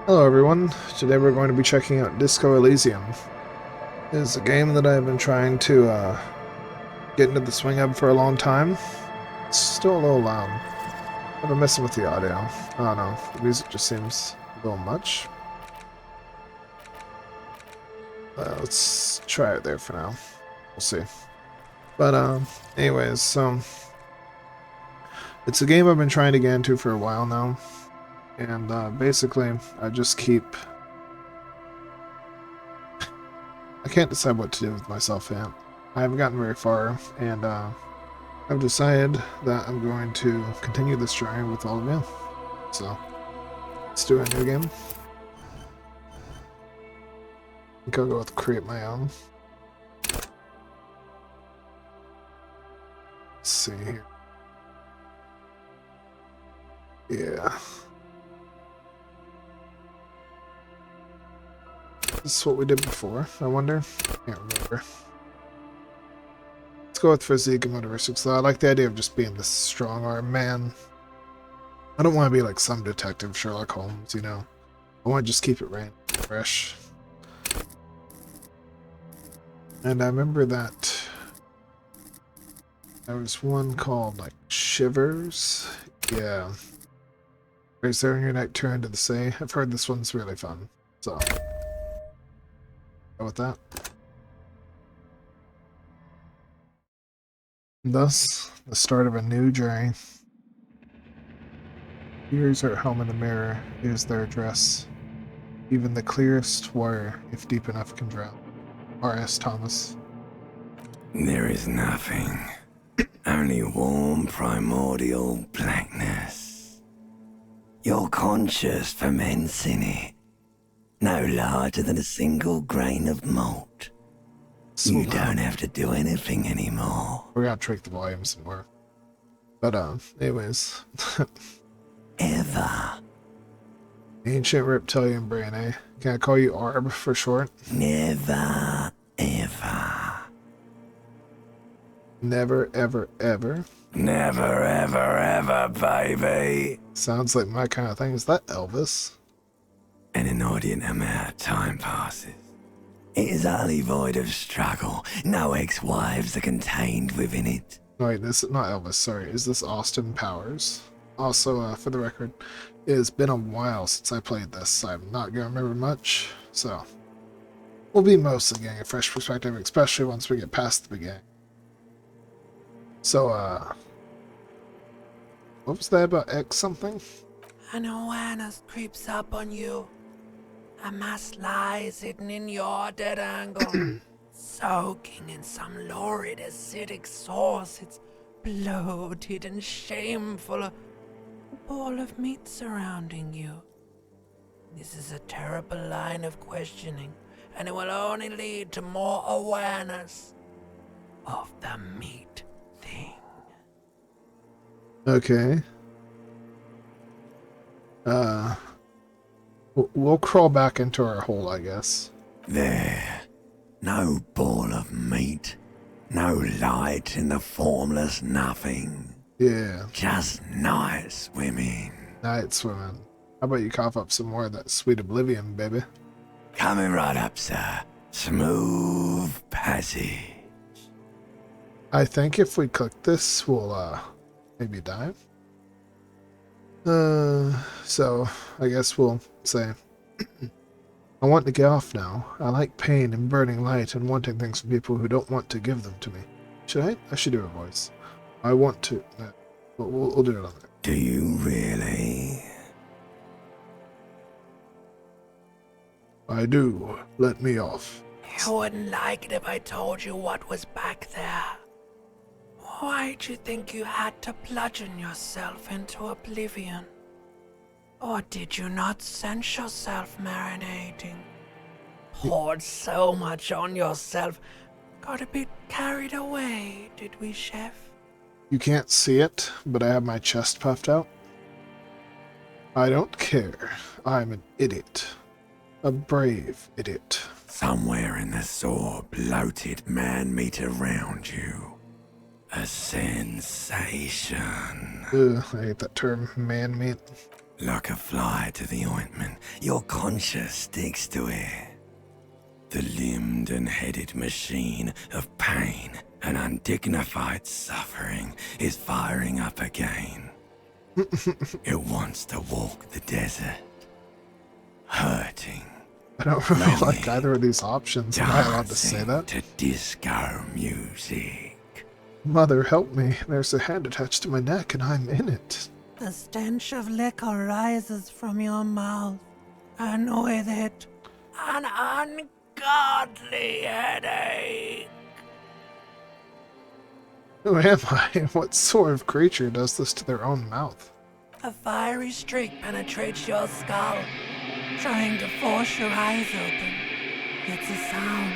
Hello everyone, today we're going to be checking out Disco Elysium. It's a game that I've been trying to get into the swing of for a long time. It's still a little loud. I've been messing with the audio. I don't know, the music just seems a little much. Let's try it there for now. We'll see. But anyways, so it's a game I've been trying to get into for a while now. And basically, I just keep... I can't decide what to do with myself yet. I haven't gotten very far, and I've decided that I'm going to continue this journey with all of you. So, let's do a new game. I think I'll go with create my own. Let's see here. Yeah. This is what we did before, I wonder. Can't remember. Let's go with physique and motoristics, though. I like the idea of just being this strong-arm man. I don't want to be like some detective Sherlock Holmes, you know. I want to just keep it random, fresh. And I remember that there was one called like Shivers. Yeah. Raise there in your neck, turn to the sea. I've heard this one's really fun. So go with that. Thus, the start of a new journey. Viewers are at home in the mirror is their address. Even the clearest water, if deep enough, can drown. R.S. Thomas. There is nothing. Only warm primordial blackness. Your conscious ferments in it. No larger than a single grain of malt. You don't have to do anything anymore. We're gonna trick the volume some more. But anyways. Ever. Ancient reptilian brain, eh? Can I call you Arb for short? Never, ever. Never, ever, ever. Never, ever, ever, baby. Sounds like my kind of thing. Is that Elvis? An inordinate amount of time passes. It is utterly void of struggle. No ex-wives are contained within it. Wait, this is not Elvis, sorry. Is this Austin Powers? Also, for the record, it has been a while since I played this. I'm not going to remember much, so we'll be mostly getting a fresh perspective, especially once we get past the beginning. So, what was that about X something? An awareness creeps up on you. A mass lies hidden in your dead angle, soaking in some lurid acidic sauce. It's bloated and shameful, a ball of meat surrounding you. This is a terrible line of questioning, and it will only lead to more awareness of the meat thing. Okay. We'll crawl back into our hole, I guess. There. No ball of meat. No light in the formless nothing. Yeah. Just night swimming. Night swimming. How about you cough up some more of that sweet oblivion, baby? Coming right up, sir. Smooth passage. I think if we click this, we'll, maybe dive. So, I guess we'll say, I want to get off now. I like pain and burning light and wanting things from people who don't want to give them to me. Should I? I should do a voice. I want to. We'll do it on there. Do you really? I do. Let me off. You wouldn't like it if I told you what was back there. Why'd you think you had to bludgeon yourself into oblivion? Or did you not sense yourself marinating? Poured so much on yourself, got a bit carried away, did we, Chef? You can't see it, but I have my chest puffed out. I don't care. I'm an idiot. A brave idiot. Somewhere in the sore, bloated man meat around you. A sensation. Ugh, I hate that term, man meat. Like a fly to the ointment, your conscience sticks to it. The limbed and headed machine of pain and undignified suffering is firing up again. It wants to walk the desert, hurting, I don't really like longing, either of these options. Am I allowed to say dancing that? to disco music. Mother, help me. There's a hand attached to my neck and I'm in it. The stench of liquor rises from your mouth, and with it, an ungodly headache. Who am I? What sort of creature does this to their own mouth? A fiery streak penetrates your skull, trying to force your eyes open. It's a sound,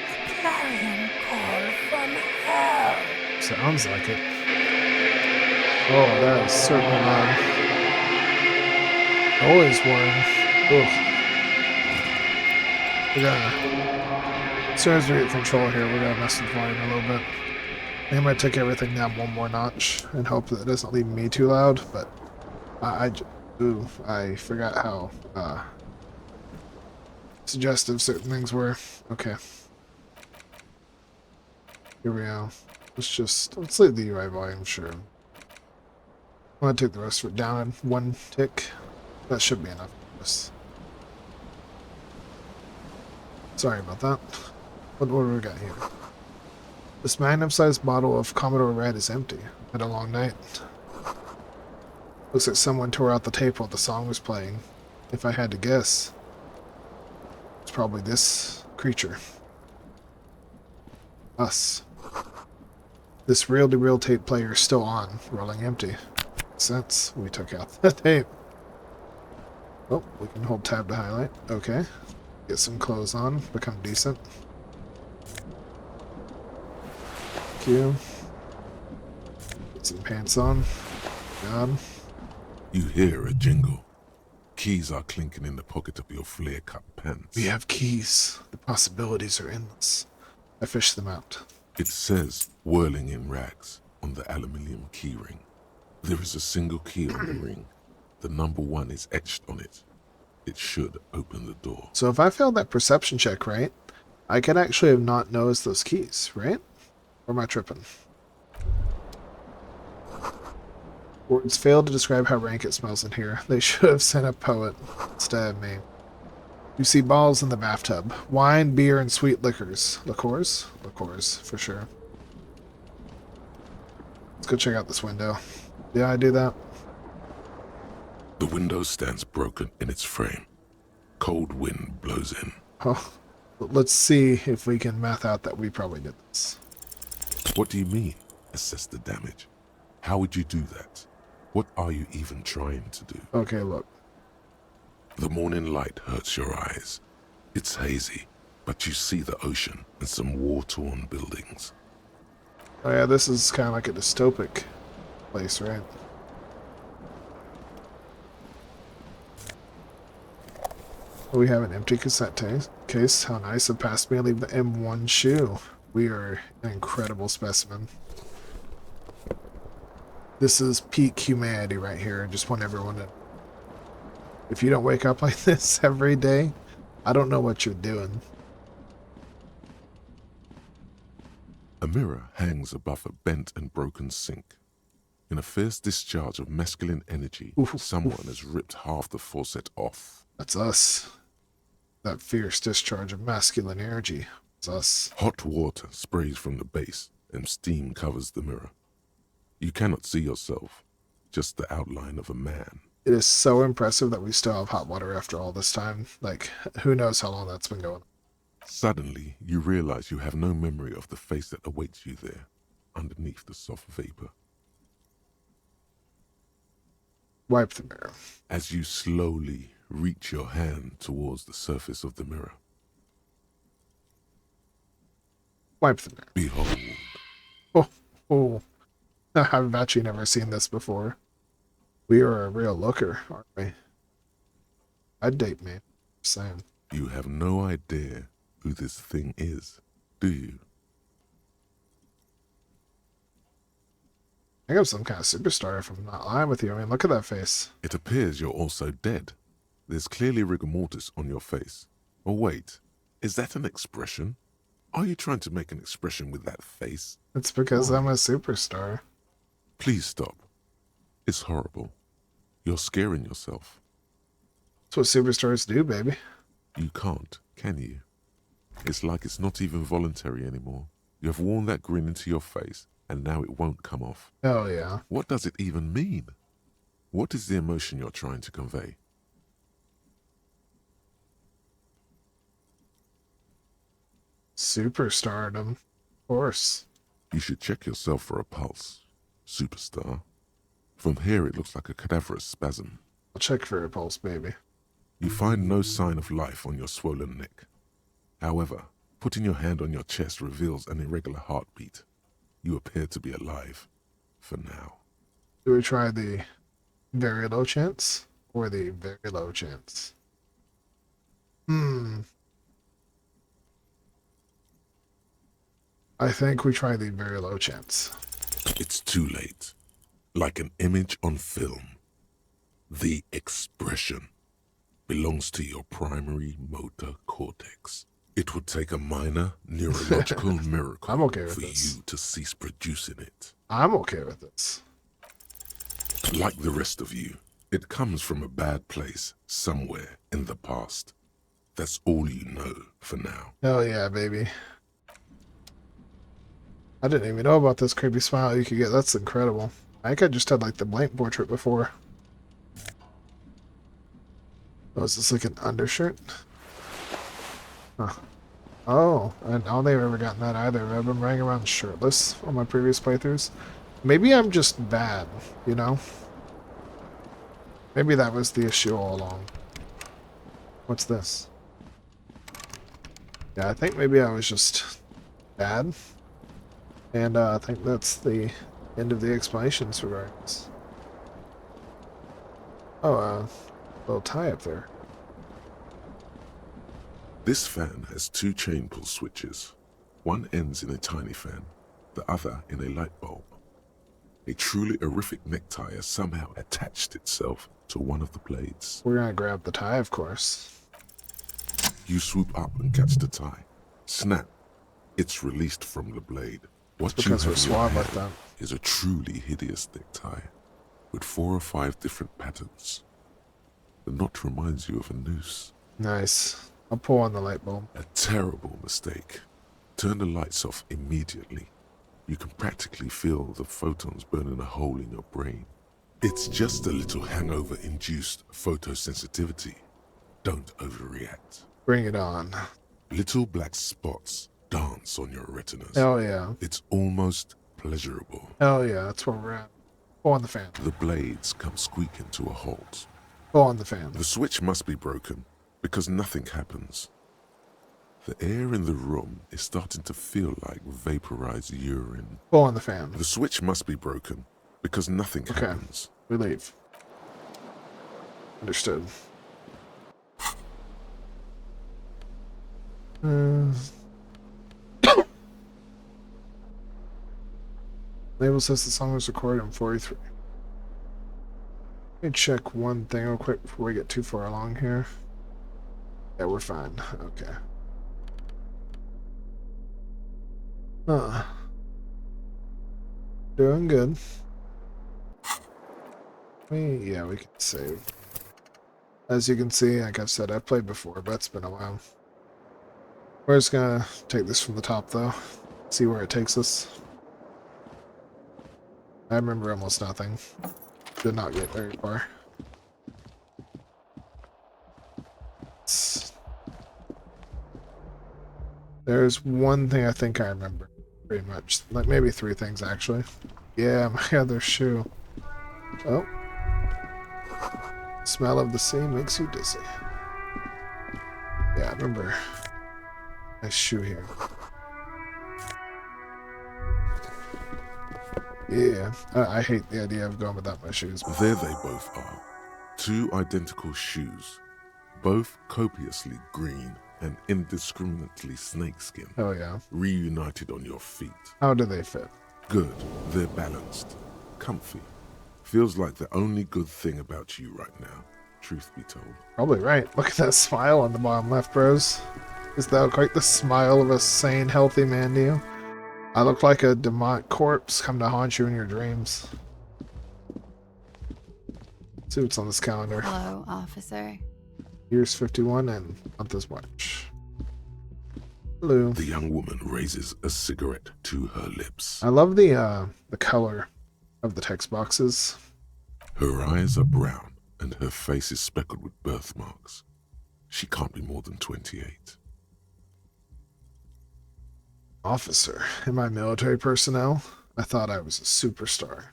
a clarion call from hell. Sounds like it. Oh, that is certainly loud. Always worrying. Ugh. We're gonna, as soon as we get control here, we're gonna mess with volume a little bit. I think I might take everything down one more notch and hope that it doesn't leave me too loud, but I forgot how suggestive certain things were. Okay. Here we go. Let's leave the UI volume, sure. I'm gonna take the rest of it down in one tick. That should be enough for this. Sorry about that. What do we got here? This magnum-sized bottle of Commodore Red is empty. Had a long night. Looks like someone tore out the tape while the song was playing. If I had to guess, it's probably this creature. Us. This reel-to-reel tape player is still on, rolling empty. Since we took out the tape. Oh, we can hold tab to highlight. Okay. Get some clothes on, become decent. Thank you. Get some pants on. God. You hear a jingle. Keys are clinking in the pocket of your flare-cut pants. We have keys. The possibilities are endless. I fish them out. It says, whirling in rags, on the aluminium keyring. There is a single key on the ring. The number 1 is etched on it. It should open the door. So if I failed that perception check, right, I could actually have not noticed those keys, right? Or am I tripping? Words failed to describe how rank it smells in here. They should have sent a poet instead of me. You see balls in the bathtub. Wine, beer, and sweet liquors. Liqueurs? Liqueurs, for sure. Let's go check out this window. Did I do that? The window stands broken in its frame. Cold wind blows in. Oh, let's see if we can math out that we probably did this. What do you mean, assess the damage? How would you do that? What are you even trying to do? Okay, look. The morning light hurts your eyes. It's hazy, but you see the ocean and some war-torn buildings. Oh yeah, this is kind of like a dystopic place, right? We have an empty cassette case. How nice of past me. I leave the M1 shoe. We are an incredible specimen. This is peak humanity right here. I just want everyone to... If you don't wake up like this every day, I don't know what you're doing. A mirror hangs above a bent and broken sink. In a fierce discharge of masculine energy, someone has ripped half the faucet off. That's us. That fierce discharge of masculine energy. It's us. Hot water sprays from the base, and steam covers the mirror. You cannot see yourself, just the outline of a man. It is so impressive that we still have hot water after all this time. Like, who knows how long that's been going on. Suddenly, you realize you have no memory of the face that awaits you there, underneath the soft vapor. Wipe the mirror. As you slowly reach your hand towards the surface of the mirror. Wipe the mirror. Behold. Oh. I've actually never seen this before. We are a real looker, aren't we? I'd date me. Just saying. You have no idea who this thing is, do you? think I'm some kind of superstar if I'm not lying with you. I mean, look at that face. It appears you're also dead. There's clearly rigor mortis on your face. Oh wait, is that an expression? Are you trying to make an expression with that face? It's because Why? I'm a superstar. Please stop. It's horrible. You're scaring yourself. That's what superstars do, baby. You can't, can you? It's like it's not even voluntary anymore. You have worn that grin into your face, and now it won't come off. Oh, yeah. What does it even mean? What is the emotion you're trying to convey? Superstardom. Of course. You should check yourself for a pulse, superstar. From here it looks like a cadaverous spasm. I'll check for your pulse, baby. You find no sign of life on your swollen neck. However, putting your hand on your chest reveals an irregular heartbeat. You appear to be alive, for now. Do we try the very low chance or the very low chance? I think we try the very low chance. It's too late. Like an image on film. The expression belongs to your primary motor cortex. It would take a minor neurological miracle I'm okay with for this. you to cease producing it. I'm okay with this. Like the rest of you, it comes from a bad place somewhere in the past. That's all you know for now. Hell yeah, baby. I didn't even know about this creepy smile you could get. That's incredible. I think I just had like the blank portrait before. Oh, is this like an undershirt? Huh. Oh, I don't think I've ever gotten that either. I've been running around shirtless on my previous playthroughs. Maybe I'm just bad, you know? Maybe that was the issue all along. What's this? Yeah, I think maybe I was just bad. And I think that's the end of the explanations regarding this. Oh, little tie up there. This fan has two chain pull switches. One ends in a tiny fan, the other in a light bulb. A truly horrific necktie has somehow attached itself to one of the blades. We're gonna grab the tie, of course. You swoop up and catch the tie. Snap. It's released from the blade. What you Because we're have in your suave like hand that. is a truly hideous necktie with 4 or 5 different patterns. The knot reminds you of a noose. Nice. I'll pull on the light bulb. A terrible mistake. Turn the lights off immediately. You can practically feel the photons burning a hole in your brain. It's just a little hangover-induced photosensitivity. Don't overreact. Bring it on. Little black spots dance on your retinas. Hell yeah. It's almost pleasurable. Hell yeah, that's where we're at. Pull on the fan. The blades come squeaking to a halt. Pull on the fan. The switch must be broken because nothing happens. The air in the room is starting to feel like vaporized urine. Pull on the fan. The switch must be broken because nothing Okay. happens. We leave. Understood. Label says the song was recorded in 43. Let me check one thing real quick before we get too far along here. Yeah, we're fine. Okay. Doing good. Yeah, we can save. As you can see, like I've said, I've played before, but it's been a while. We're just gonna take this from the top, though. See where it takes us. I remember almost nothing. Did not get very far. There's one thing I think I remember. Pretty much. Like maybe 3 things, actually. Yeah, my other shoe. Oh. Smell of the sea makes you dizzy. Yeah, I remember. Nice shoe here. Yeah, I hate the idea of going without my shoes. There they both are. 2 identical shoes. Both copiously green and indiscriminately snakeskin. Oh yeah. Reunited on your feet. How do they fit? Good. They're balanced. comfy. Feels like the only good thing about you right now, truth be told. Probably right. Look at that smile on the bottom left, bros. Is that quite the smile of a sane, healthy man to you? I look like a demonic corpse come to haunt you in your dreams. See what's on this calendar. Hello, officer. Year's 51 and month is March. Hello. The young woman raises a cigarette to her lips. I love the color of the text boxes. Her eyes are brown and her face is speckled with birthmarks. She can't be more than 28. Officer, am I military personnel? I thought I was a superstar.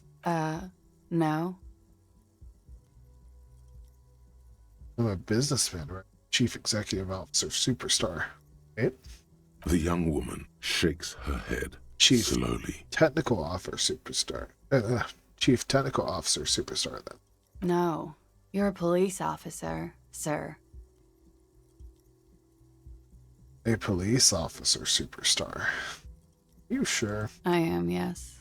No. I'm a businessman, right? Chief Executive Officer, superstar. Right? The young woman shakes her head Chief slowly. Technical Officer, superstar. Chief Technical Officer, superstar, then. No. You're a police officer, sir. A police officer, superstar. You sure? I am, yes.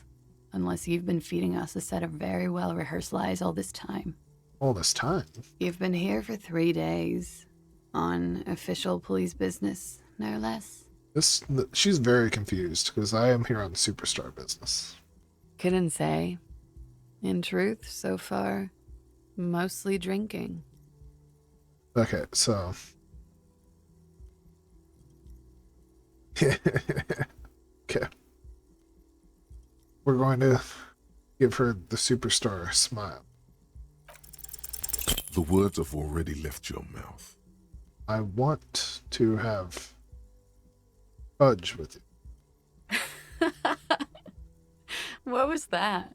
Unless you've been feeding us a set of very well-rehearsed lies all this time. All this time? You've been here for 3 days. On official police business, no less. She's very confused, because I am here on superstar business. Couldn't say. In truth, so far, mostly drinking. Okay, so... Okay. We're going to give her the superstar smile. The words have already left your mouth. I want to have fudge with you. What was that?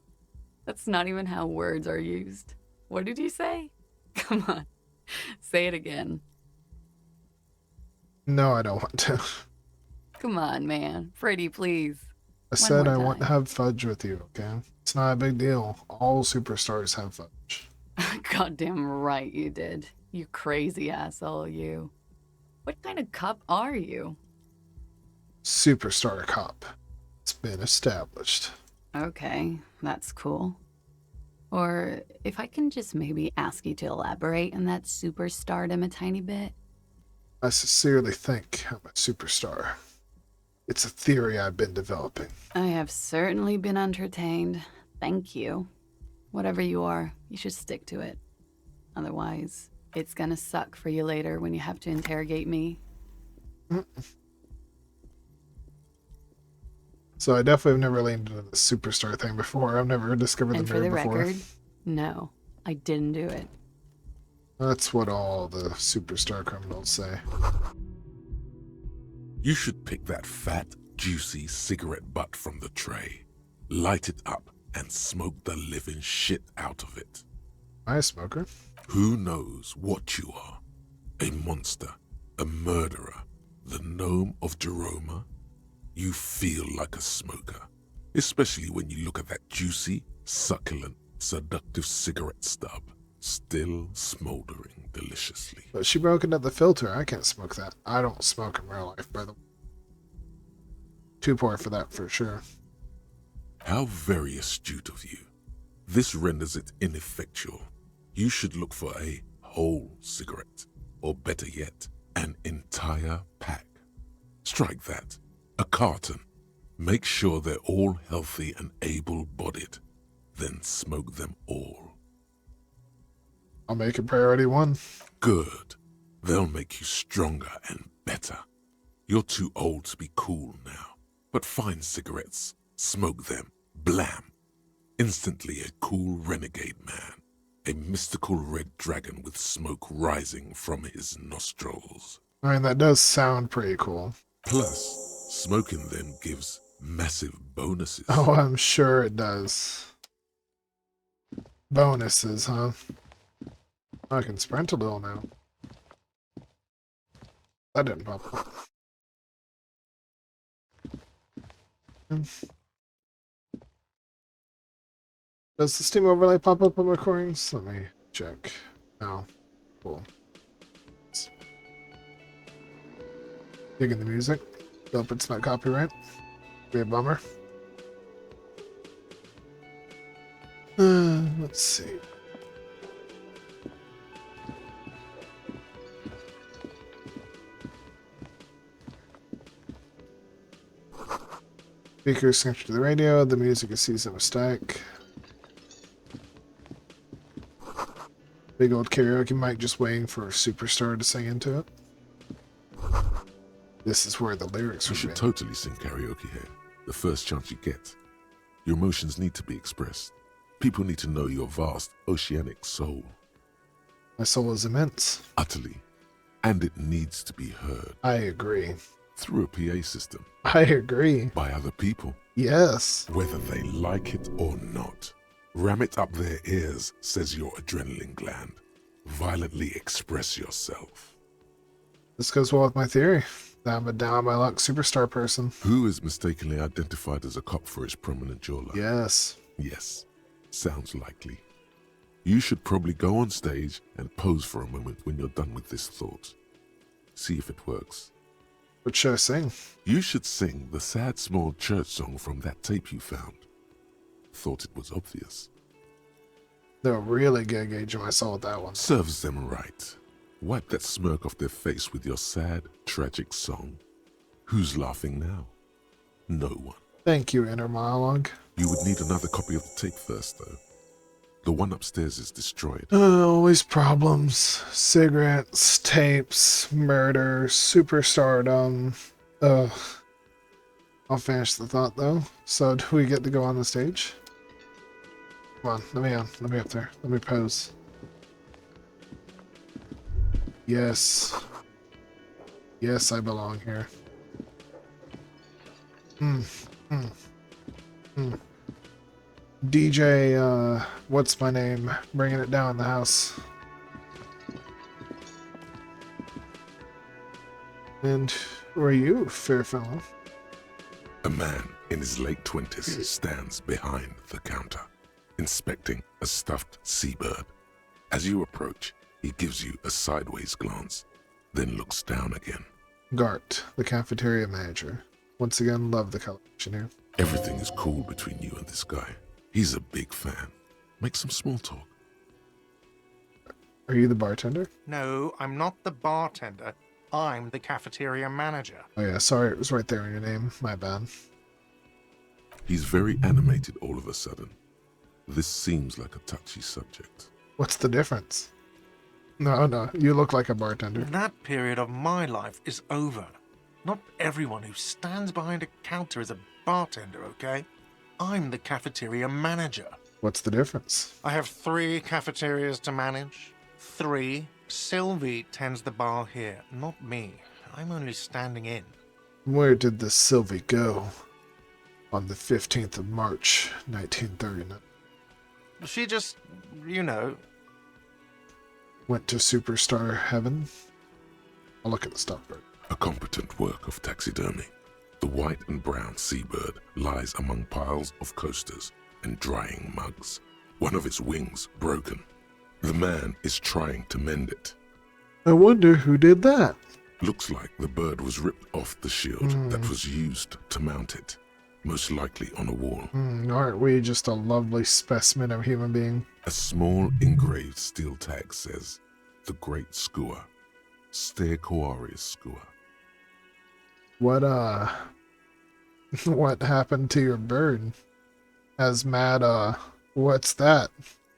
That's not even how words are used. What did you say? Come on. Say it again. No, I don't want to. Come on, man. Pretty please. I said I want to have fudge with you, okay? It's not a big deal. All superstars have fudge. Goddamn right you did. You crazy asshole, you. What kind of cop are you? Superstar cop. It's been established. Okay, that's cool. Or if I can just maybe ask you to elaborate on that superstardom a tiny bit. I sincerely think I'm a superstar. It's a theory I've been developing. I have certainly been entertained. Thank you. Whatever you are, you should stick to it. Otherwise, it's gonna suck for you later when you have to interrogate me. So I definitely have never leaned into the superstar thing before. I've never discovered And the for mirror the before. record, no, I didn't do it. That's what all the superstar criminals say. You should pick that fat, juicy cigarette butt from the tray, light it up, and smoke the living shit out of it. I a smoker? Who knows what you are? A monster, a murderer, the gnome of Jeroma? You feel like a smoker, especially when you look at that juicy, succulent, seductive cigarette stub, still smoldering deliciously. But she broke into the filter. I can't smoke that. I don't smoke in real life, by the way. Too poor for that, for sure. How very astute of you. This renders it ineffectual. You should look for a whole cigarette, or better yet, an entire pack. Strike that. A carton. Make sure they're all healthy and able-bodied. Then smoke them all. I'll make it priority one. Good. They'll make you stronger and better. You're too old to be cool now. But find cigarettes. Smoke them. Blam. Instantly a cool renegade man. A mystical red dragon with smoke rising from his nostrils. I mean, that does sound pretty cool. Plus, smoking them gives massive bonuses. Oh, I'm sure it does. Bonuses, huh? I can sprint a little now. That didn't pop up. Does the Steam overlay pop up on recordings? Let me check. No. Cool. Digging the music. Hope it's not copyright. Be a bummer. Let's see. Speakers connected to the radio. The music is seasoned with static. Big old karaoke mic just waiting for a superstar to sing into it. This is where the lyrics You would should be. totally sing karaoke here, the first chance you get. Your emotions need to be expressed. People need to know your vast, oceanic soul. My soul is immense. Utterly. And it needs to be heard. I agree. Through a PA system. I agree. By other people. Yes. Whether they like it or not. Ram it up their ears, says your adrenaline gland. Violently express yourself. This goes well with my theory. That I'm a down by luck superstar person. Who is mistakenly identified as a cop for his prominent jawline? Yes. Yes. Sounds likely. You should probably go on stage and pose for a moment when you're done with this thought. See if it works. What should I sing? You should sing the sad small church song from that tape you found. Thought it was obvious. They'll really get a gauge of my soul with that one. Serves them right. Wipe that smirk off their face with your sad, tragic song. Who's laughing now? No one. Thank you, inner monologue. You would need another copy of the tape first, though. The one upstairs is destroyed. Always problems. Cigarettes, tapes, murder, superstardom. Ugh. I'll finish the thought, though. So, do we get to go on the stage? Come on, let me up there. Let me pose. Yes. Yes, I belong here. DJ, what's my name? Bringing it down in the house. And who are you, fair fellow? A man in his late 20s stands behind the counter, inspecting a stuffed seabird. As you approach, he gives you a sideways glance, then looks down again. Gart, the cafeteria manager. Once again, love the collection here. Everything is cool between you and this guy. He's a big fan. Make some small talk. Are you the bartender? No, I'm not the bartender. I'm the cafeteria manager. Oh yeah, sorry, it was right there in your name. My bad. He's very animated all of a sudden. This seems like a touchy subject. What's the difference? No, you look like a bartender. That period of my life is over. Not everyone who stands behind a counter is a bartender, okay? I'm the cafeteria manager. What's the difference? I have 3 cafeterias to manage. 3. Sylvie tends the bar here, not me. I'm only standing in. Where did the Sylvie go? On the 15th of March, 1939. She just, you know... Went to superstar heaven. I'll look at the stock bird. A competent work of taxidermy. The white and brown seabird lies among piles of coasters and drying mugs. One of its wings broken. The man is trying to mend it. I wonder who did that. Looks like the bird was ripped off the shield that was used to mount it. Most likely on a wall. Aren't we just a lovely specimen of human being? A small engraved steel tag says, "The Great Skua, Ste Koarius Skua." What what happened to your bird? Has mad, what's that?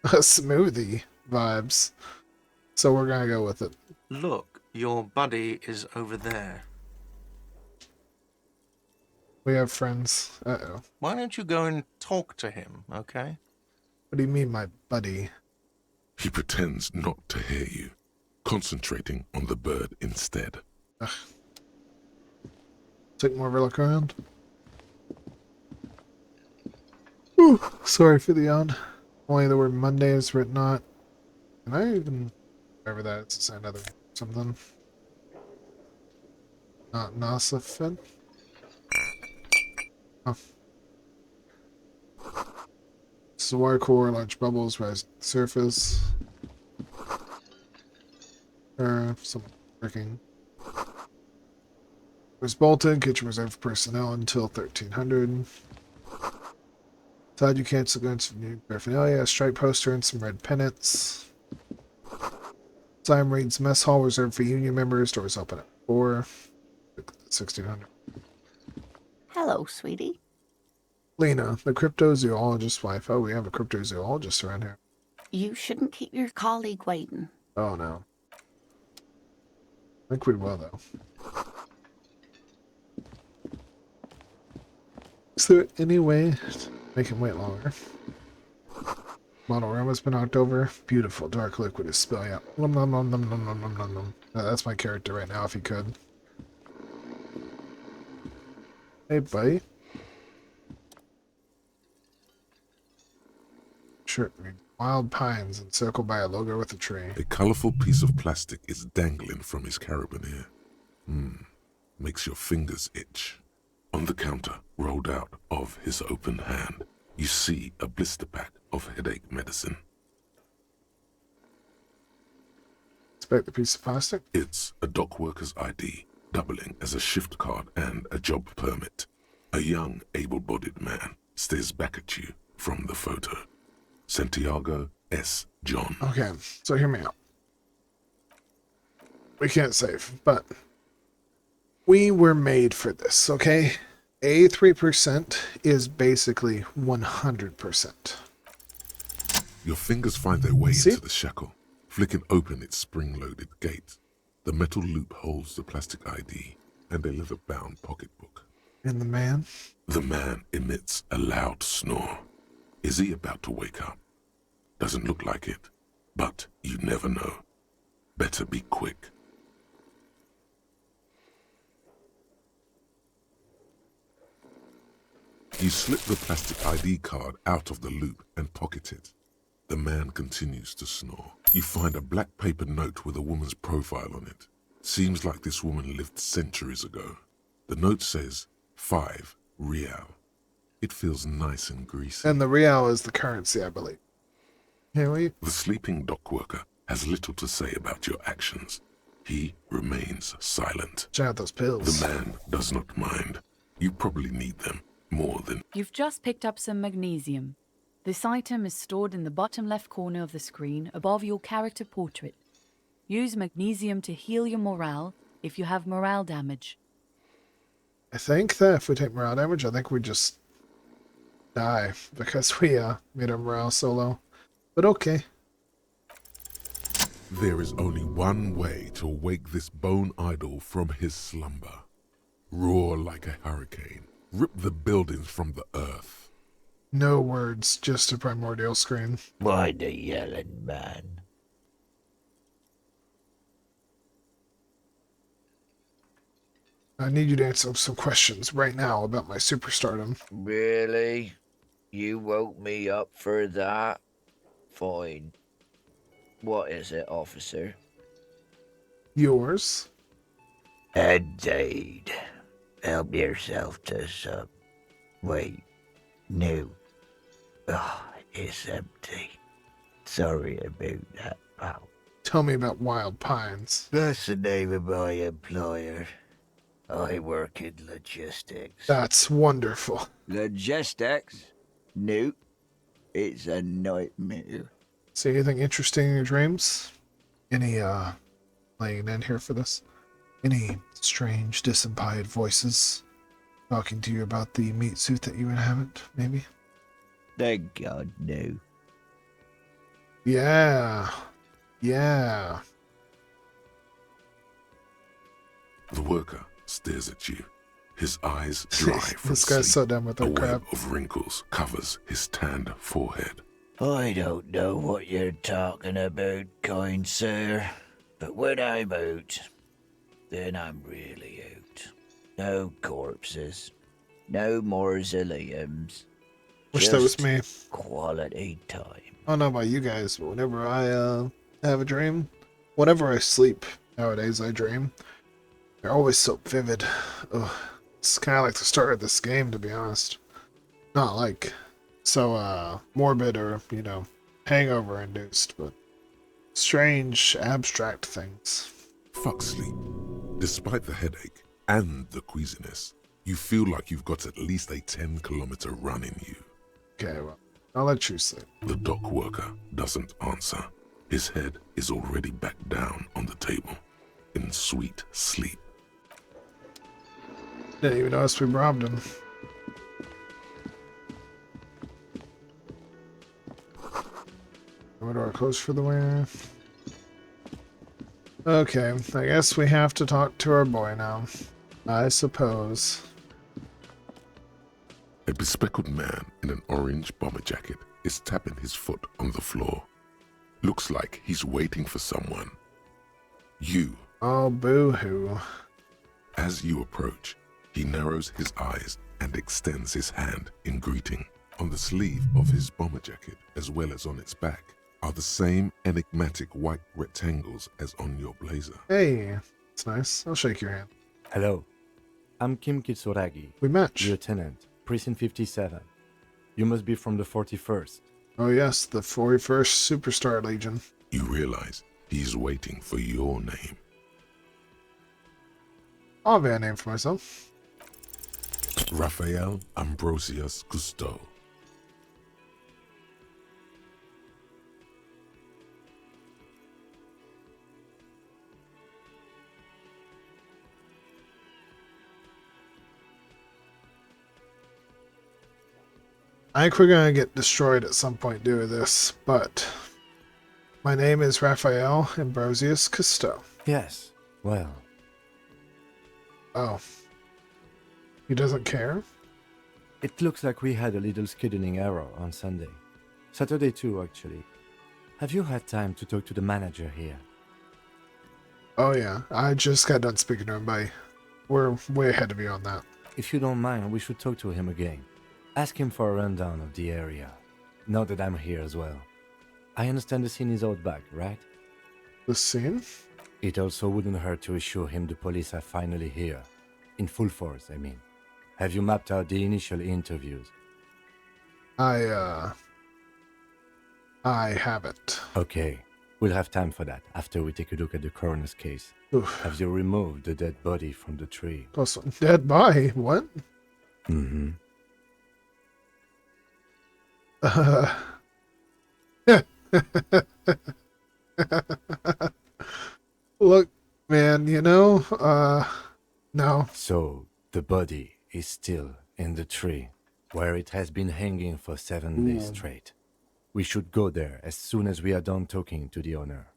A smoothie vibes. So we're gonna go with it. Look, your buddy is over there. We have friends. Uh-oh. Why don't you go and talk to him, okay? What do you mean, my buddy? He pretends not to hear you, concentrating on the bird instead. Ugh. Take more of a look around. Whew, sorry for the yawn. Only the word Monday is written on it. Can I even... Whatever that is, it's another something. Not Nasafed? Oh. This is a water core, large bubbles rise to the surface. Someone working. Was bolted, kitchen reserved for personnel until 1300. Thought you canceled against new paraphernalia, a strike poster, and some red pennants. Sign reads Mess Hall reserved for union members. Doors open at 4. 1600. Hello, sweetie. Lena, the cryptozoologist's wife. Oh, we have a cryptozoologist around here. You shouldn't keep your colleague waiting. Oh, no. I think we will, though. Is there any way to make him wait longer? Model room has been knocked over. Beautiful dark liquid is spilling out. Nom, nom, nom, nom, nom, nom, nom, nom, nom. That's my character right now, if he could. Hey, buddy. Shirt reads Wild Pines encircled by a logo with a tree. A colorful piece of plastic is dangling from his carabiner. Makes your fingers itch. On the counter, rolled out of his open hand, you see a blister pack of headache medicine. Inspect the piece of plastic. It's a dock worker's ID, doubling as a shift card and a job permit. A young, able-bodied man stares back at you from the photo. Santiago S. John. Okay, so hear me out. We can't save, but we were made for this, okay? 83% is basically 100%. Your fingers find their way See? into the shackle, flicking open its spring-loaded gate. The metal loop holds the plastic ID and a leather-bound pocketbook. And the man? The man emits a loud snore. Is he about to wake up? Doesn't look like it, but you never know. Better be quick. You slip the plastic ID card out of the loop and pocket it. The man continues to snore. You find a black paper note with a woman's profile on it. Seems like this woman lived centuries ago. The note says, 5 real. It feels nice and greasy. And the real is the currency, I believe. Here we... The sleeping dock worker has little to say about your actions. He remains silent. Check out those pills. The man does not mind. You probably need them more than... You've just picked up some magnesium. This item is stored in the bottom left corner of the screen above your character portrait. Use magnesium to heal your morale if you have morale damage. I think that if we take morale damage, I think we just die because we made our morale so low. But okay. There is only one way to wake this bone idol from his slumber. Roar like a hurricane. Rip the buildings from the earth. No words, just a primordial scream. Why the yelling, man? I need you to answer some questions right now about my superstardom. Really? You woke me up for that? Fine. What is it, officer? Yours? Indeed. Help yourself to some. Wait. No. Oh, it's empty. Sorry about that, pal. Tell me about Wild Pines. That's the name of my employer. I work in logistics. That's wonderful. Logistics? No. It's a nightmare. See anything interesting in your dreams? Any, laying in here for this? Any strange, disembodied voices talking to you about the meat suit that you inhabit, maybe? Thank God, no. Yeah. Yeah. The worker stares at you. His eyes dry from This guy's so sleep. done with A that web crap. of wrinkles covers his tanned forehead. I don't know what you're talking about, kind sir. But when I'm out, then I'm really out. No corpses. No mausoleums. Wish that was Just me. Quality time. I don't know about you guys, but whenever I have a dream, whenever I sleep nowadays, I dream. They're always so vivid. Ugh. It's kind of like the start of this game, to be honest. Not like so morbid or, you know, hangover induced, but strange, abstract things. Fuck sleep. Despite the headache and the queasiness, you feel like you've got at least a 10-kilometer run in you. Okay, well, I'll let you sleep. The dock worker doesn't answer. His head is already back down on the table, in sweet sleep. Didn't even notice we robbed him. Door closed for the winter. Okay, I guess we have to talk to our boy now. I suppose. A bespectacled man in an orange bomber jacket is tapping his foot on the floor. Looks like he's waiting for someone. You. Oh, boo-hoo. As you approach, he narrows his eyes and extends his hand in greeting. On the sleeve of his bomber jacket, as well as on its back, are the same enigmatic white rectangles as on your blazer. Hey, it's nice. I'll shake your hand. Hello, I'm Kim Kitsuragi, We match. Lieutenant, Precinct 57. You must be from the 41st. Oh yes, the 41st Superstar Legion. You realize he's waiting for your name. I'll have a name for myself. Raphael Ambrosius Cousteau. I think we're gonna get destroyed at some point due to this, but my name is Raphael Ambrosius Cousteau. Yes, well, Oh. He doesn't care? it looks like we had a little scheduling error on Sunday. Saturday too, actually. Have you had time to talk to the manager here? Oh yeah, I just got done speaking to him, buddy. We're way ahead of you on that. If you don't mind, we should talk to him again. Ask him for a rundown of the area. Now that I'm here as well. I understand the scene is out back, right? The scene? It also wouldn't hurt to assure him the police are finally here. In full force, I mean. Have you mapped out the initial interviews? I haven't. Okay, we'll have time for that after we take a look at the coroner's case. Oof. Have you removed the dead body from the tree? Plus one dead body. What? Mm-hmm. Look, man, no. So, the body is still in the tree, where it has been hanging for 7 days straight. We should go there as soon as we are done talking to the owner.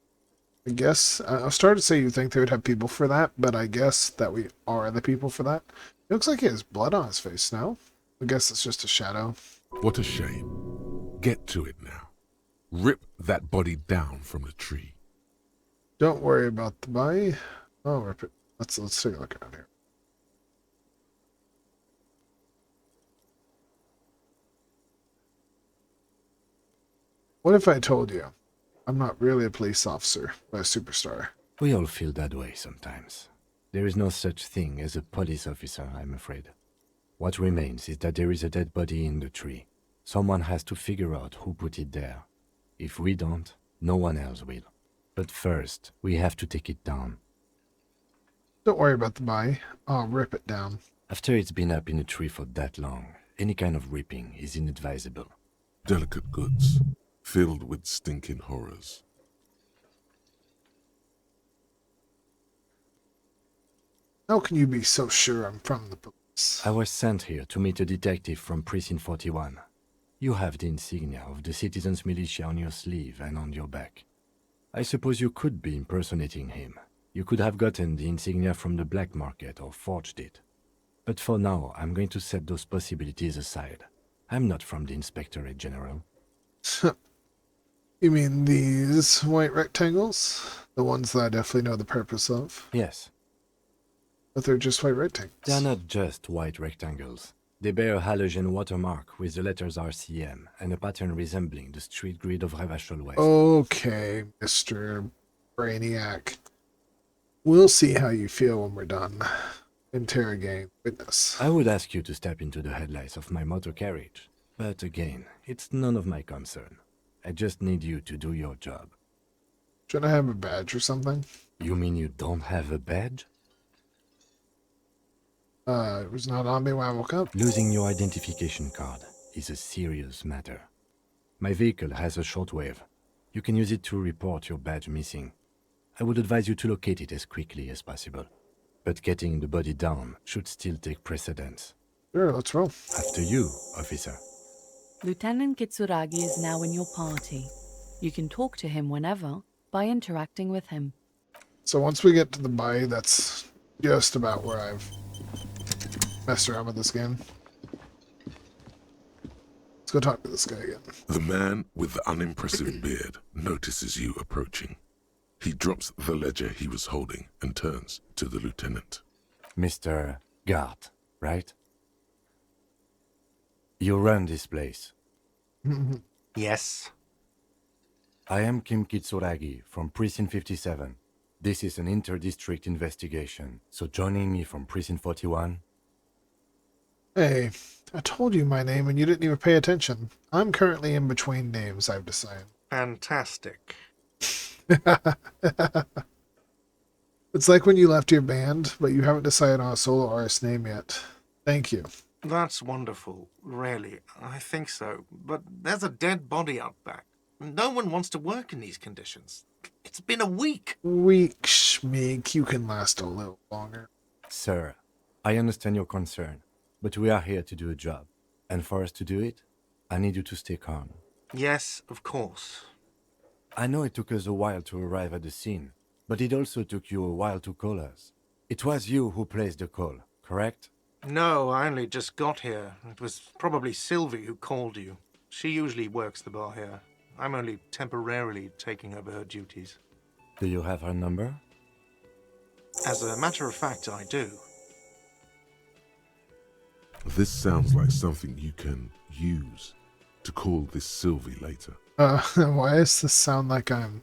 I guess, I started to say you think they would have people for that, but I guess that we are the people for that. It looks like he has blood on his face now. I guess it's just a shadow. What a shame. Get to it now. Rip that body down from the tree. Don't worry about the body. Oh, rip it. Let's take a look around here. What if I told you I'm not really a police officer, but a superstar? We all feel that way sometimes. There is no such thing as a police officer, I'm afraid. What remains is that there is a dead body in the tree. Someone has to figure out who put it there. If we don't, no one else will. But first, we have to take it down. Don't worry about the body. I'll rip it down. After it's been up in a tree for that long, any kind of ripping is inadvisable. Delicate goods, filled with stinking horrors. How can you be so sure I'm from the police? I was sent here to meet a detective from Precinct 41. You have the insignia of the citizens' militia on your sleeve and on your back. I suppose you could be impersonating him. You could have gotten the insignia from the black market or forged it. But for now, I'm going to set those possibilities aside. I'm not from the Inspectorate General. You mean these white rectangles? The ones that I definitely know the purpose of. Yes, But they're just white rectangles. they're not just white rectangles. They bear a halogen watermark with the letters RCM and a pattern resembling the street grid of Revachol West. Okay, Mr. Brainiac. We'll see how you feel when we're done interrogating witness. I would ask you to step into the headlights of my motor carriage, but again, it's none of my concern. I just need you to do your job. Should I have a badge or something? You mean you don't have a badge? It was not on me when I woke up. Losing your identification card. is a serious matter. My vehicle has a shortwave. You can use it to report your badge missing. I would advise you to locate it as quickly as possible. But getting the body down should still take precedence. Sure, let's roll. After you, officer. Lieutenant Kitsuragi is now in your party. You can talk to him whenever by interacting with him. So once we get to the bay, that's just about where I've messed around with this game. Let's go talk to this guy again. The man with the unimpressive beard notices you approaching. He drops the ledger he was holding and turns to the lieutenant. Mr. Gart, right? You run this place. Yes. I am Kim Kitsuragi from Precinct 57. This is an inter-district investigation, so joining me from Precinct 41... Hey, I told you my name and you didn't even pay attention. I'm currently in between names, I've decided. Fantastic. It's like when you left your band, but you haven't decided on a solo artist name yet. Thank you. That's wonderful, really. I think so. But there's a dead body out back. No one wants to work in these conditions. It's been a week. Weak schmeek, you can last a little longer. Sir, I understand your concern, but we are here to do a job. And for us to do it, I need you to stay calm. Yes, of course. I know it took us a while to arrive at the scene, but it also took you a while to call us. It was you who placed the call, correct? No, I only just got here. It was probably Sylvie who called you. She usually works the bar here. I'm only temporarily taking over her duties. Do you have her number? As a matter of fact, I do. This sounds like something you can use to call this Sylvie later. Why does this sound like I'm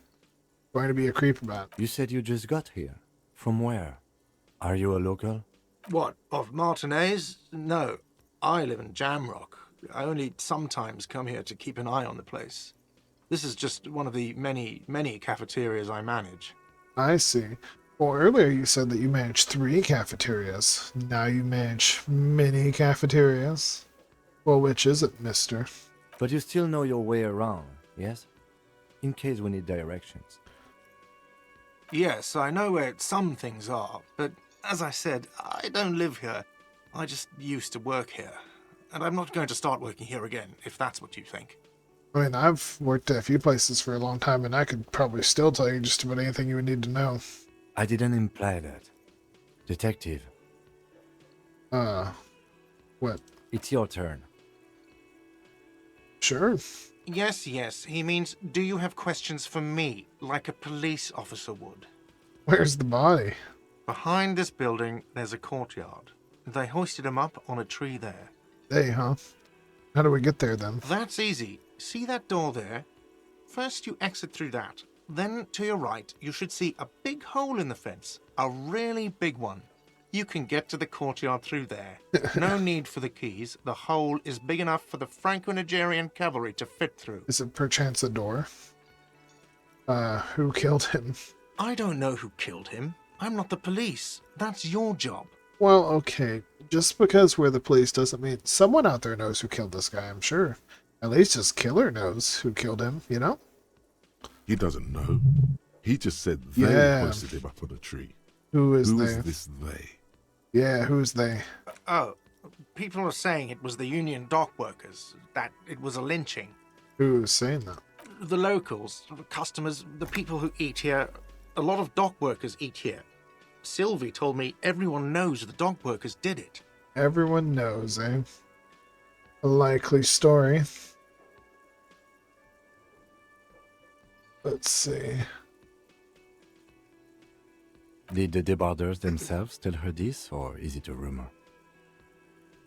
going to be a creep about it? You said you just got here. From where? Are you a local? What, of Martinez? No, I live in Jamrock. I only sometimes come here to keep an eye on the place. This is just one of the many cafeterias I manage. I see. Well, earlier you said that you manage 3 cafeterias. Now you manage many cafeterias. Well, which is it, mister? But you still know your way around, yes? In case we need directions. Yes, I know where some things are, but as I said, I don't live here. I just used to work here. And I'm not going to start working here again, if that's what you think. I mean, I've worked at a few places for a long time, and I could probably still tell you just about anything you would need to know. I didn't imply that. Detective. What? It's your turn. Sure. Yes, he means, do you have questions for me, like a police officer would? Where's the body? Behind this building, there's a courtyard. They hoisted him up on a tree there. Hey, huh? How do we get there, then? That's easy. See that door there? First you exit through that. Then, to your right, you should see a big hole in the fence. A really big one. You can get to the courtyard through there. No need for the keys. The hole is big enough for the Franco-Nigerian cavalry to fit through. Is it perchance a door? Who killed him? I don't know who killed him. I'm not the police. That's your job. Well, okay. Just because we're the police doesn't mean someone out there knows who killed this guy, I'm sure. At least his killer knows who killed him, you know? He doesn't know. He just said they posted him up on a tree. Who is Who they? is this they? Yeah, who's they? Oh, people are saying it was the union dock workers, that it was a lynching. Who's saying that? The locals, the customers, the people who eat here. A lot of dock workers eat here. Sylvie told me everyone knows the dock workers did it. Everyone knows, eh? A likely story. Let's see. Did the debarders themselves tell her this, or is it a rumor?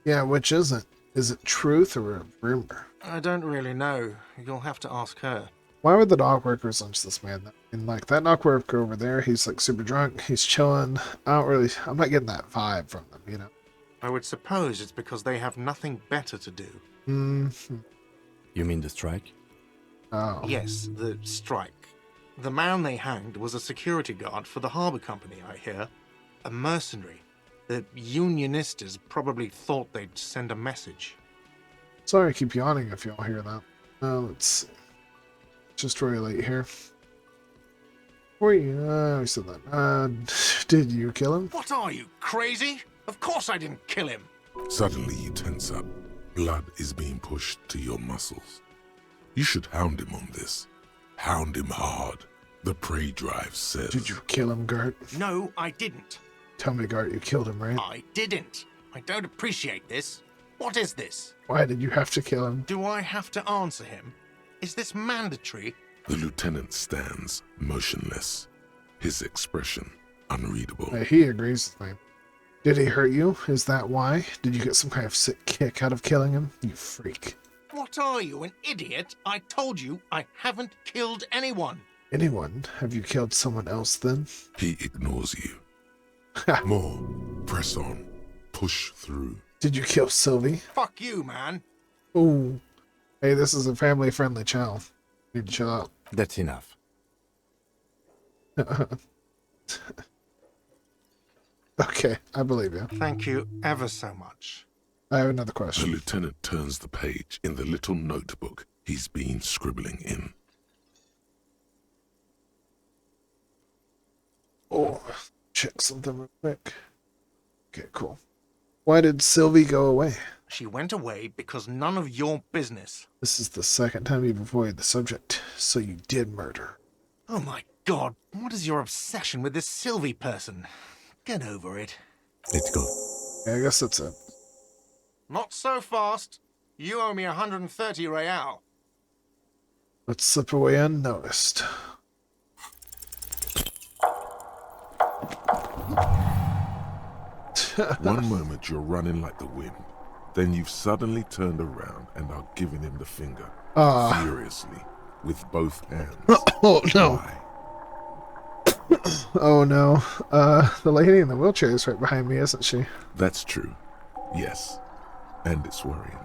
Yeah, which is it? Is it truth or a rumor? I don't really know. You'll have to ask her. Why would the dock workers lynch this man? I mean, like, that dock worker over there, he's like super drunk, he's chilling. I'm not getting that vibe from them, you know? I would suppose it's because they have nothing better to do. Mm-hmm. You mean the strike? Oh. Yes, the strike. The man they hanged was a security guard for the harbour company, I hear. A mercenary. The unionistas probably thought they'd send a message. Sorry I keep yawning if y'all hear that. Let's see. Just really late here. I said that. Did you kill him? What are you, crazy? Of course I didn't kill him. Suddenly you tense up. Blood is being pushed to your muscles. You should hound him on this. Hound him hard. The prey drive says. Did you kill him, Gart? No, I didn't. Tell me, Gart, you killed him, right? I didn't. I don't appreciate this. What is this? Why did you have to kill him? Do I have to answer him? Is this mandatory? The lieutenant stands motionless, his expression unreadable. He agrees with me. Did he hurt you? Is that why? Did you get some kind of sick kick out of killing him? You freak. What are you, an idiot? I told you I haven't killed anyone. Anyone? Have you killed someone else then? He ignores you. More. Press on. Push through. Did you kill Sylvie? Fuck you, man. Ooh. Hey, this is a family-friendly channel. Need to chill out. That's enough. Okay, I believe you. Thank you ever so much. I have another The question. lieutenant turns the page in the little notebook he's been scribbling in. Oh, check something real quick. Okay, cool. Why did Sylvie go away? She went away because none of your business. This is the second time you've avoided the subject, so you did murder. Oh my god, what is your obsession with this Sylvie person? Get over it. Let's go. Yeah, I guess that's it. Not so fast. You owe me 130 real. Let's slip away unnoticed. One moment you're running like the wind. Then you've suddenly turned around and are giving him the finger. Furiously. With both hands. Oh no. Why? Oh no. The lady in the wheelchair is right behind me, isn't she? That's true. Yes. And it's worrying.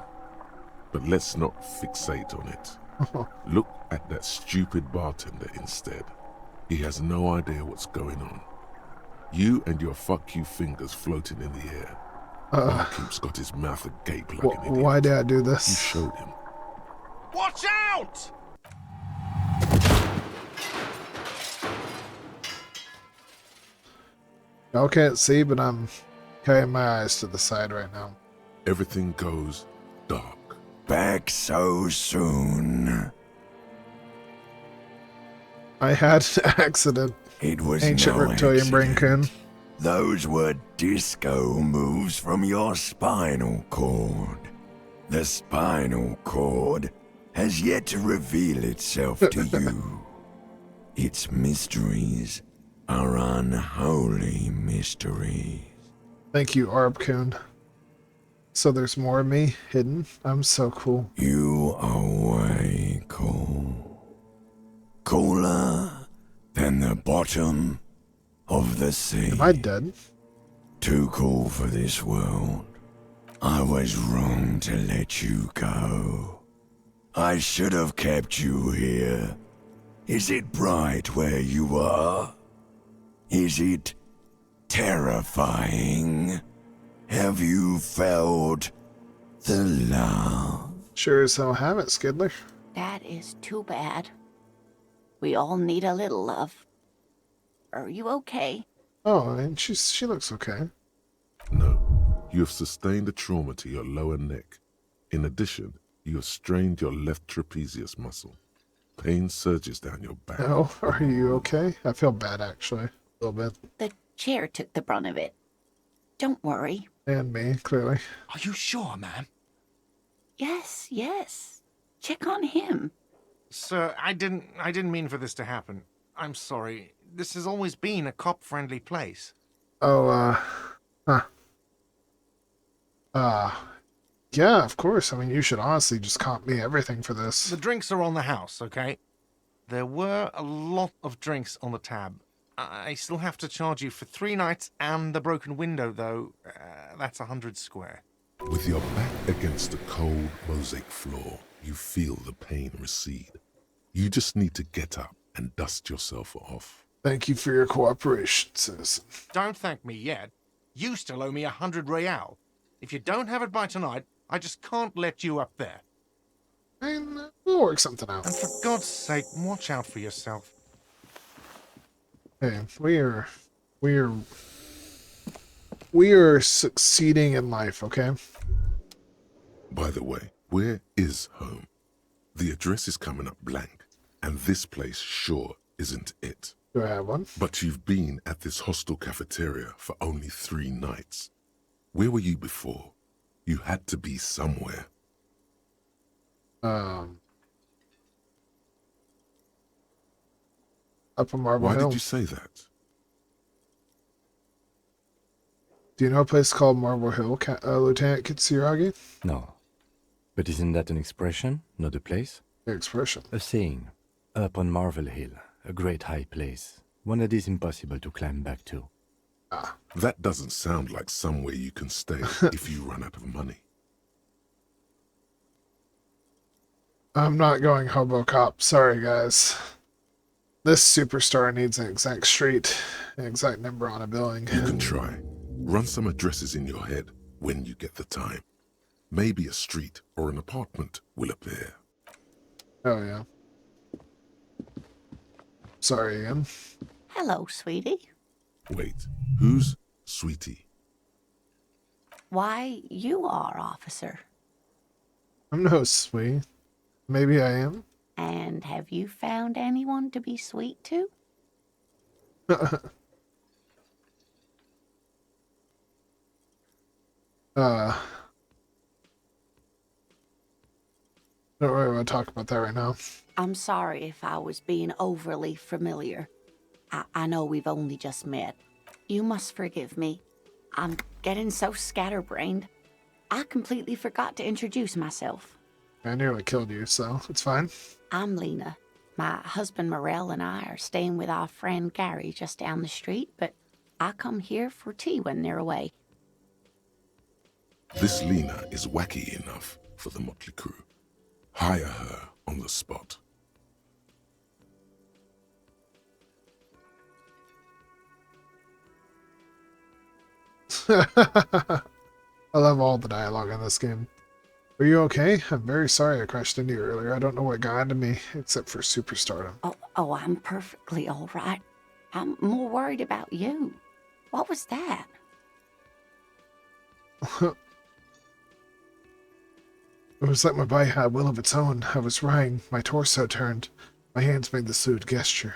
But let's not fixate on it. Look at that stupid bartender instead. He has no idea what's going on. You and your fuck you fingers floating in the air. Barkeep's got his mouth agape like an idiot. Why did I do You this? showed him. Watch out! Y'all can't see, but I'm carrying my eyes to the side right now. Everything goes dark. Back so soon. I had an accident. It was Ancient no reptilian brain accident. coon. Those were disco moves from your spinal cord. The spinal cord has yet to reveal itself to you. Its mysteries are unholy mysteries. Thank you, Arb Coon. So there's more of me hidden? I'm so cool. You are way cool. Cooler than the bottom of the sea. Am I dead? Too cool for this world. I was wrong to let you go. I should have kept you here. Is it bright where you are? Is it terrifying? Have you felt the love? Sure as hell haven't, Skidler. That is too bad. We all need a little love. Are you okay? Oh, and she looks okay. No, you have sustained a trauma to your lower neck. In addition, you have strained your left trapezius muscle. Pain surges down your back. Oh, are you okay? I feel bad, actually. A little bit. The chair took the brunt of it. Don't worry. And me, clearly. Are you sure, ma'am? Yes, yes. Check on him. Sir, I didn't mean for this to happen. I'm sorry. This has always been a cop-friendly place. Oh, yeah, of course. I mean, you should honestly just comp me everything for this. The drinks are on the house, okay? There were a lot of drinks on the tab. I still have to charge you for 3 nights and the broken window, though. That's 100 square. With your back against the cold mosaic floor, you feel the pain recede. You just need to get up and dust yourself off. Thank you for your cooperation, citizen. Don't thank me yet. You still owe me 100 real. If you don't have it by tonight, I just can't let you up there. And we'll work something out. And for God's sake, watch out for yourself. Hey, we are succeeding in life, okay? By the way, where is home? The address is coming up blank, and this place sure isn't it. Do I have one? But you've been at this hostel cafeteria for only 3 nights. Where were you before? You had to be somewhere. Up on Marble Why Hill. did you say that? Do you know a place called Marble Hill, Lieutenant Kitsuragi? No. But isn't that an expression, not a place? The expression. A saying. Up on Marvel Hill, a great high place. One that is impossible to climb back to. Ah. That doesn't sound like somewhere you can stay if you run out of money. I'm not going Hobocop. Sorry, guys. This superstar needs an exact street, an exact number on a building. You can try. Run some addresses in your head when you get the time. Maybe a street or an apartment will appear. Oh, yeah. Sorry again. Hello, sweetie. Wait, who's Sweetie? Why, you are, officer. I'm no sweet. Maybe I am. And have you found anyone to be sweet to? Don't really want to talk about that right now. I'm sorry if I was being overly familiar. I know we've only just met. You must forgive me. I'm getting so scatterbrained. I completely forgot to introduce myself. I nearly killed you, so it's fine. I'm Lena. My husband Morel and I are staying with our friend Gary just down the street, but I come here for tea when they're away. This Lena is wacky enough for the motley crew. Hire her on the spot. I love all the dialogue in this game. Are you okay? I'm very sorry I crashed into you earlier. I don't know what got into me, except for superstardom. Oh, I'm perfectly all right. I'm more worried about you. What was that? It was like my body had a will of its own. I was running, my torso turned. My hands made the salute gesture.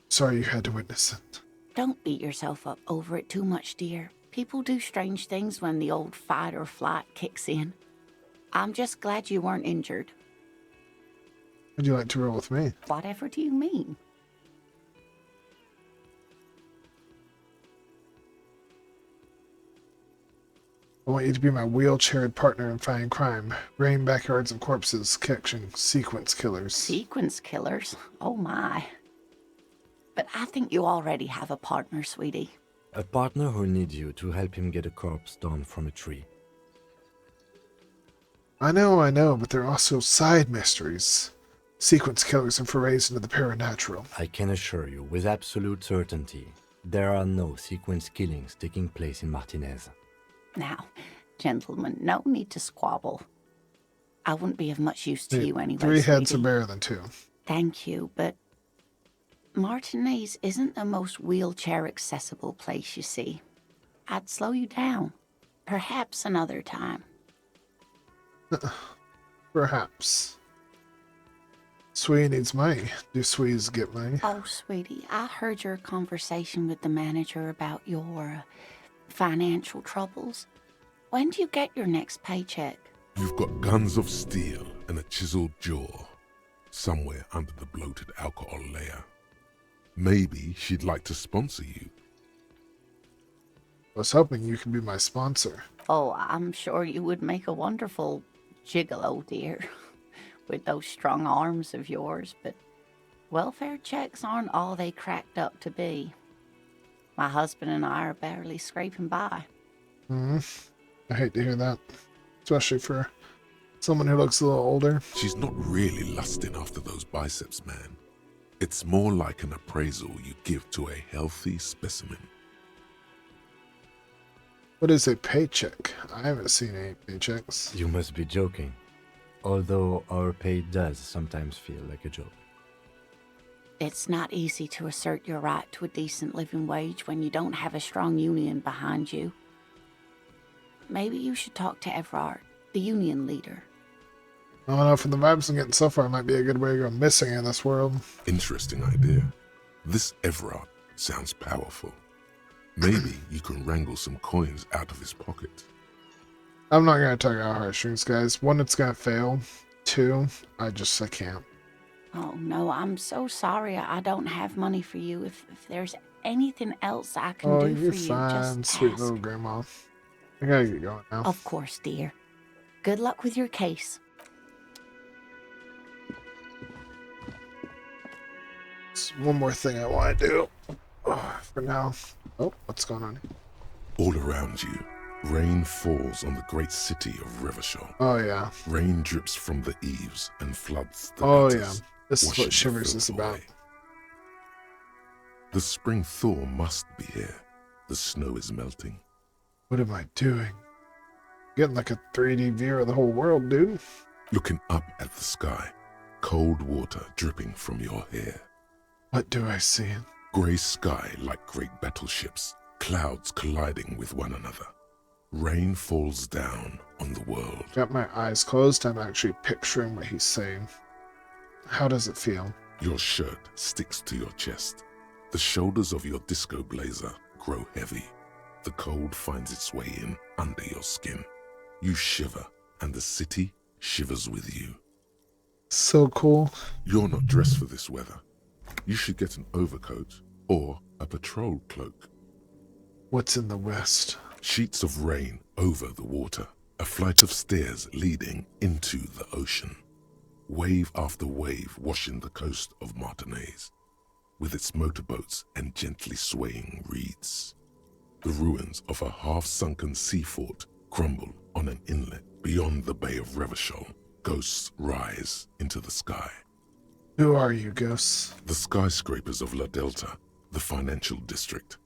Sorry you had to witness it. Don't beat yourself up over it too much, dear. People do strange things when the old fight or flight kicks in. I'm just glad you weren't injured. Would you like to roll with me? Whatever do you mean? I want you to be my wheelchaired partner in fighting crime, raiding backyards of corpses, catching sequence killers. Sequence killers? Oh my. But I think you already have a partner, sweetie. A partner who needs you to help him get a corpse down from a tree. I know, but there are also side mysteries. Sequence killers and forays into the paranatural. I can assure you with absolute certainty, there are no sequence killings taking place in Martinez. Now, gentlemen, no need to squabble. I wouldn't be of much use to you anyway, 3 heads are sweetie. better than 2. Thank you, but Martinez isn't the most wheelchair-accessible place, you see. I'd slow you down. Perhaps another time. Perhaps. Swee needs money. Do Swees get money? Oh, sweetie, I heard your conversation with the manager about your financial troubles. When do you get your next paycheck? You've got guns of steel and a chiseled jaw somewhere under the bloated alcohol layer. Maybe she'd like to sponsor you. I was hoping you could be my sponsor. Oh, I'm sure you would make a wonderful gigolo, dear, with those strong arms of yours, but welfare checks aren't all they cracked up to be. My husband and I are barely scraping by. I hate to hear that. Especially for someone who looks a little older. She's not really lusting after those biceps, man. It's more like an appraisal you give to a healthy specimen. What is a paycheck? I haven't seen any paychecks. You must be joking. Although our pay does sometimes feel like a joke. It's not easy to assert your right to a decent living wage when you don't have a strong union behind you. Maybe you should talk to Everard, the union leader. I don't know, from the vibes I'm getting so far, it might be a good way to go missing in this world. Interesting idea. This Everard sounds powerful. Maybe you can wrangle some coins out of his pocket. I'm not going to tug our heartstrings, guys. One, it's going to fail. Two, I can't. Oh no, I'm so sorry I don't have money for you. If there's anything else I can Oh, do you're for you, fine, just sweet ask. little grandma. I gotta get going now. Of course, dear. Good luck with your case. There's one more thing I want to do for now. Oh, what's going on? All around you, rain falls on the great city of Revachol. Oh, yeah. Rain drips from the eaves and floods the Oh, gutters, yeah. This is washing what the Shivers is filth about. away. The spring thaw must be here. The snow is melting. What am I doing? Getting like a 3D view of the whole world, dude. Looking up at the sky, cold water dripping from your hair. What do I see? Grey sky like great battleships, clouds colliding with one another. Rain falls down on the world. Got my eyes closed. I'm actually picturing what he's saying. How does it feel? Your shirt sticks to your chest. The shoulders of your disco blazer grow heavy. The cold finds its way in under your skin. You shiver, and the city shivers with you. So cool. You're not dressed for this weather. You should get an overcoat or a patrol cloak. What's in the west? Sheets of rain over the water, a flight of stairs leading into the ocean. Wave after wave washing the coast of Martinez, with its motorboats and gently swaying reeds. The ruins of a half-sunken sea fort crumble on an inlet beyond the Bay of Revachol. Ghosts rise into the sky. Who are you, ghosts? The skyscrapers of La Delta, the financial district.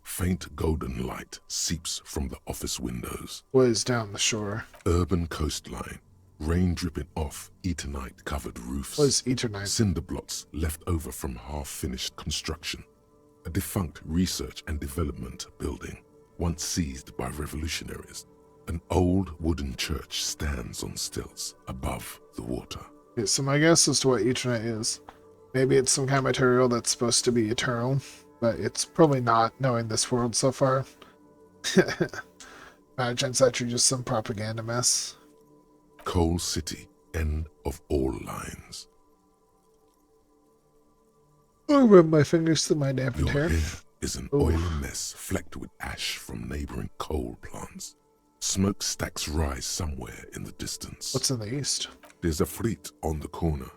Faint golden light seeps from the office windows. What is down the shore? Urban coastline, rain dripping off Eternite-covered roofs. What is Eternite? Cinder blocks left over from half-finished construction. A defunct research and development building, once seized by revolutionaries. An old wooden church stands on stilts above the water. Okay, so my guess as to what Eternite is. Maybe it's some kind of material that's supposed to be eternal, but it's probably not, knowing this world so far. Imagine it's actually just some propaganda mess. Coal City, end of all lines. I'll rub my fingers through my dampened Your hair. hair is an Ooh. oily mess flecked with ash from neighboring coal plants. Smokestacks rise somewhere in the distance. What's in the east? There's a fleet on the corner.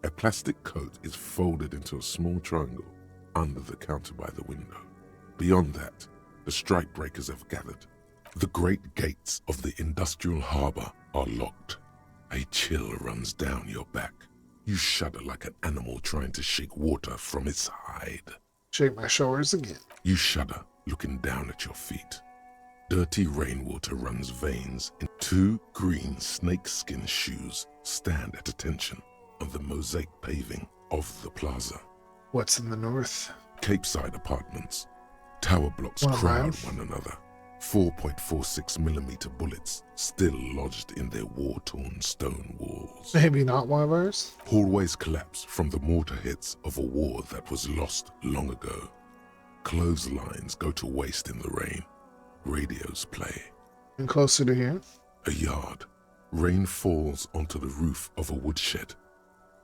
A plastic coat is folded into a small triangle under the counter by the window. Beyond that, the strike breakers have gathered. The great gates of the industrial harbor are locked. A chill runs down your back. You shudder like an animal trying to shake water from its hide. Shake my shoulders again. You shudder, looking down at your feet. Dirty rainwater runs veins, and two green snakeskin shoes stand at attention on the mosaic paving of the plaza. What's in the north? Capeside apartments. Tower blocks One of crowd mine. one another. 4.46mm bullets still lodged in their war-torn stone walls. Maybe not one of ours? Hallways collapse from the mortar hits of a war that was lost long ago. Clotheslines go to waste in the rain. Radios play. And closer to here? A yard. Rain falls onto the roof of a woodshed.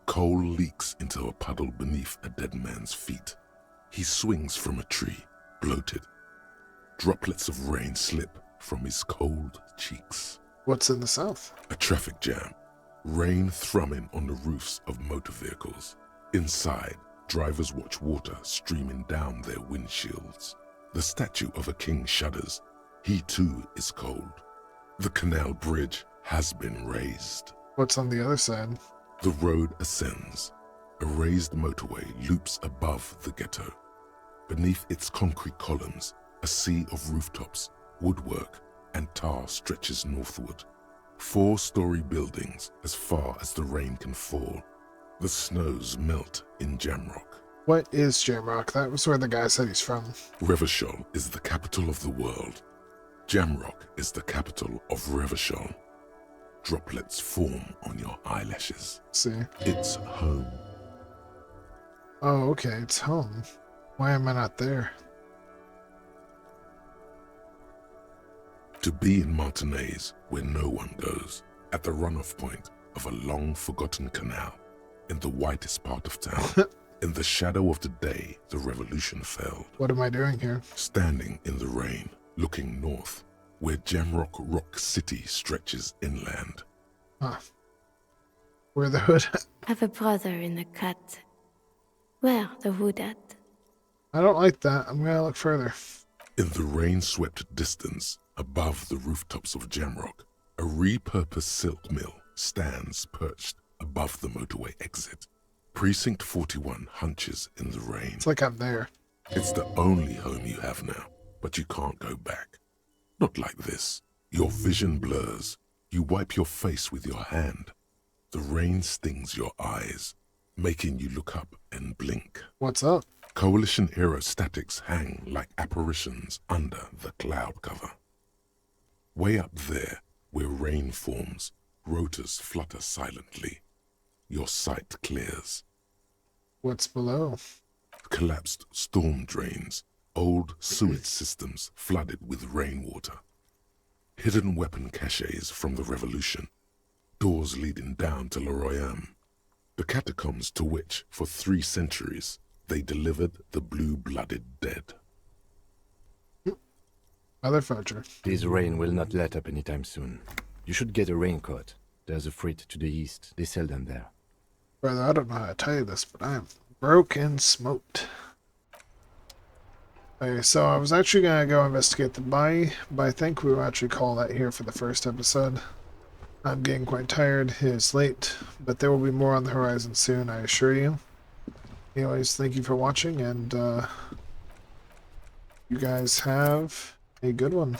Coal leaks into a puddle beneath a dead man's feet. He swings from a tree, bloated. Droplets of rain slip from his cold cheeks. What's in the south? A traffic jam. Rain thrumming on the roofs of motor vehicles. Inside, drivers watch water streaming down their windshields. The statue of a king shudders. He too is cold. The canal bridge has been raised. What's on the other side? The road ascends. A raised motorway loops above the ghetto. Beneath its concrete columns, a sea of rooftops woodwork, and tar stretches northward. 4-story buildings as far as the rain can fall. The snows melt in Jamrock. What is Jamrock? That was where the guy said he's from. Revachol is the capital of the world. Jamrock is the capital of Revachol. Droplets form on your eyelashes. See? It's home. Oh, okay, it's home. Why am I not there? To be in Martinaise, where no one goes, at the runoff point of a long-forgotten canal, in the whitest part of town. In the shadow of the day the revolution fell. What am I doing here? Standing in the rain, looking north, where Jamrock Rock City stretches inland. Huh. Where the hood? Have a brother in the cut. Where the hood at? I don't like that. I'm gonna look further. In the rain-swept distance, above the rooftops of Jamrock, a repurposed silk mill stands perched above the motorway exit. Precinct 41 hunches in the rain. It's like I'm there. It's the only home you have now, but you can't go back. Not like this. Your vision blurs. You wipe your face with your hand. The rain stings your eyes, making you look up and blink. What's up? Coalition aerostatics hang like apparitions under the cloud cover. Way up there, where rain forms, rotors flutter silently. Your sight clears. What's below? Collapsed storm drains, old sewage systems flooded with rainwater. Hidden weapon caches from the revolution. Doors leading down to Le Royaume. The catacombs to which, for 3 centuries, they delivered the blue-blooded dead. Motherfudger. This rain will not let up anytime soon. You should get a raincoat. There's a freight to the east. They sell them there. Brother, I don't know how to tell you this, but I am broke and smoked. Okay, so I was actually going to go investigate the bay, but I think we will actually call that here for the first episode. I'm getting quite tired. It is late, but there will be more on the horizon soon, I assure you. Anyways, thank you for watching, and you guys have a good one.